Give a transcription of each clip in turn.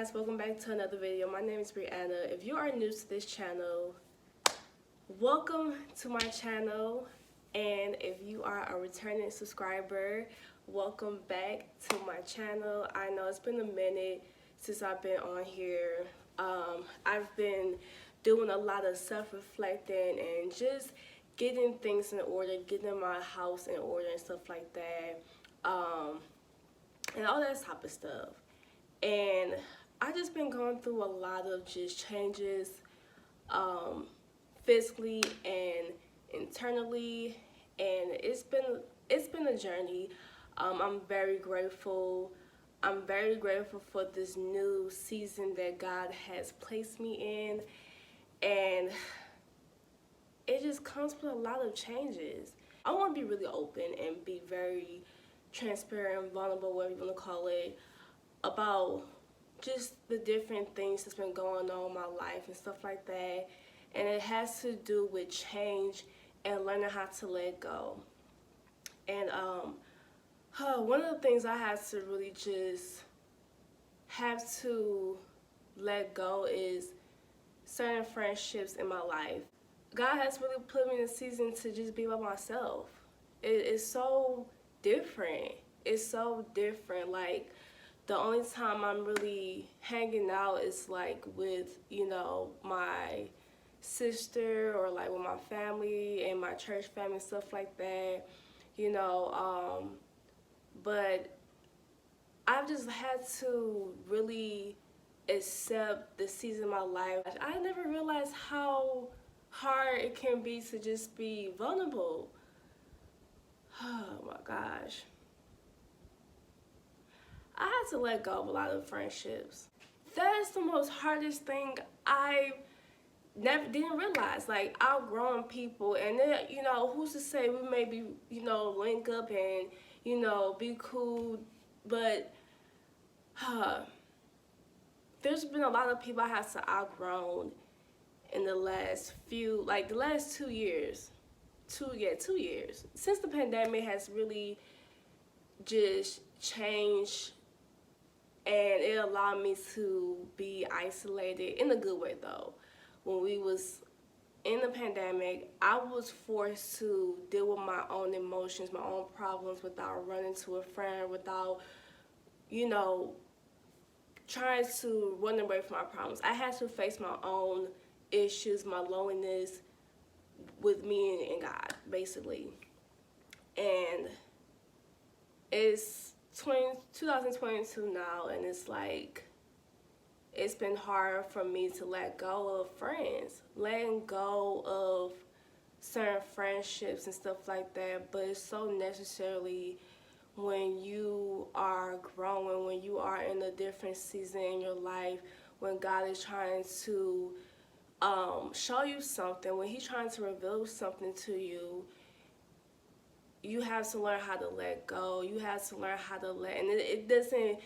guys, welcome back to another video. My name is Brianna. If you are new to this channel, welcome to my channel. And if you are a returning subscriber, welcome back to my channel. I know it's been a minute since I've been on here. I've been doing a lot of self-reflecting and just getting things in order, getting my house in order and stuff like that, and all that type of stuff. And I just been going through a lot of just changes, physically and internally, and it's been a journey. I'm very grateful. I'm very grateful for this new season that God has placed me in, and it just comes with a lot of changes. I want to be really open and be very transparent and vulnerable, whatever you want to call it, about just the different things that's been going on in my life and stuff like that. And it has to do with change and learning how to let go. And one of the things I had to really just have to let go is certain friendships in my life. God has really put me in a season to just be by myself. It's so different. It's so different. Like, the only time I'm really hanging out is like with, my sister, or like with my family and my church family, stuff like that, but I've just had to really accept the season of my life. I never realized how hard it can be to just be vulnerable. Oh my gosh. I had to let go of a lot of friendships. That's the most hardest thing I didn't realize. Like, outgrowing people, and then, who's to say we may be, link up and, be cool, but there's been a lot of people I have to outgrown in the last 2 years. 2 years. Since the pandemic has really just changed, and it allowed me to be isolated in a good way though. When we was in the pandemic, I was forced to deal with my own emotions, my own problems, without running to a friend, without, trying to run away from my problems. I had to face my own issues, my loneliness, with me and God, basically. And it's 2022 now, and it's like, it's been hard for me to let go of friends, letting go of certain friendships and stuff like that. But it's so necessarily when you are growing, when you are in a different season in your life, when God is trying to show you something, when He's trying to reveal something to you. You have to learn how to let go. You have to learn how to and it doesn't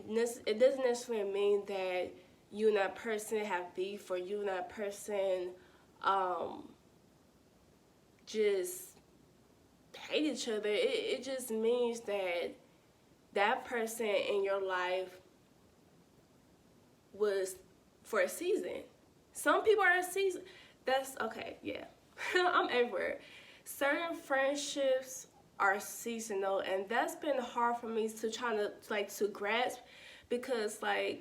necessarily mean that you and that person have beef, or you and that person just hate each other. It just means that that person in your life was for a season. Some people are a season. That's okay, yeah. I'm everywhere. Certain friendships are seasonal, and that's been hard for me to try to grasp, because I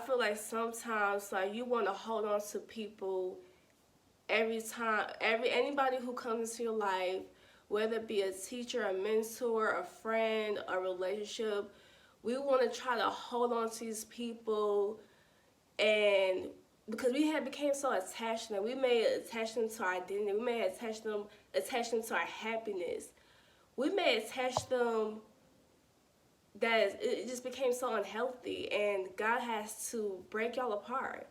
feel like sometimes you want to hold on to people every time, anybody who comes into your life, whether it be a teacher, a mentor, a friend, a relationship. We want to try to hold on to these people, and because we had became so attached to them, we may attach them to our identity. We may attach them to our happiness. We may attach them that it just became so unhealthy, and God has to break y'all apart.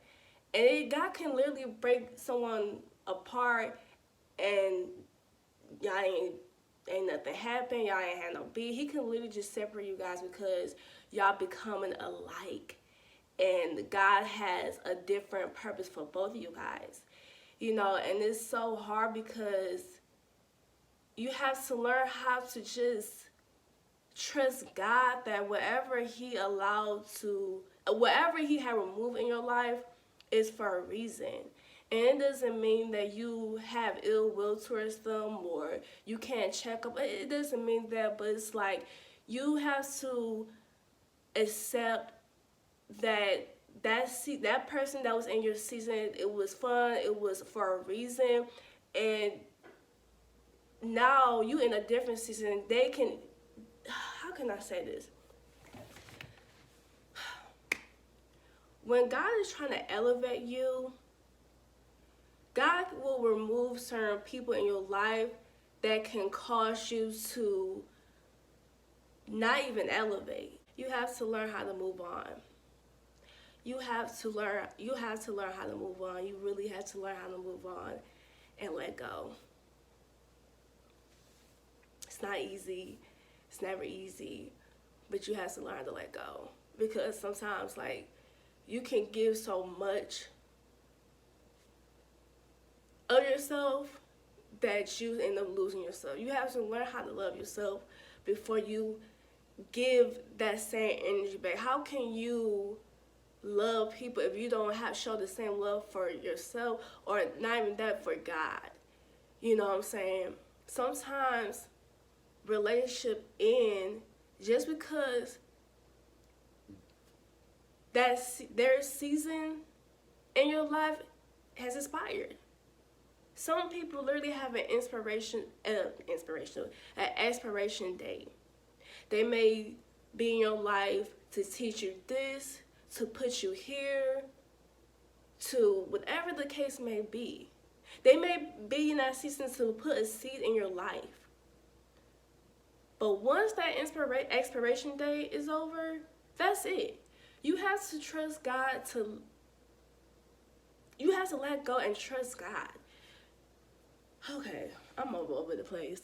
And God can literally break someone apart, and y'all ain't nothing happen. Y'all ain't had no beef. He can literally just separate you guys because y'all becoming alike. And God has a different purpose for both of you guys, and it's so hard because you have to learn how to just trust God that whatever He had removed in your life is for a reason. And it doesn't mean that you have ill will towards them or you can't check up. It doesn't mean that, but it's like you have to accept that that person that was in your season, it was fun, it was for a reason, and now you in a different season. They can, how can I say this? When God is trying to elevate you, God will remove certain people in your life that can cause you to not even elevate. You have to learn how to move on. You have to learn how to move on. You really have to learn how to move on and let go. It's not easy. It's never easy, but you have to learn to let go, because sometimes like you can give so much of yourself that you end up losing yourself. You have to learn how to love yourself before you give that same energy back. How can you love people if you don't show the same love for yourself, or not even that, for God? You know what I'm saying? Sometimes relationship end just because their season in your life has expired. Some people literally have an expiration date. They may be in your life to teach you this, to put you here, to whatever the case may be. They may be in that season to put a seed in your life. But once that expiration date is over, that's it. You have to trust God you have to let go and trust God. Okay, I'm all over the place.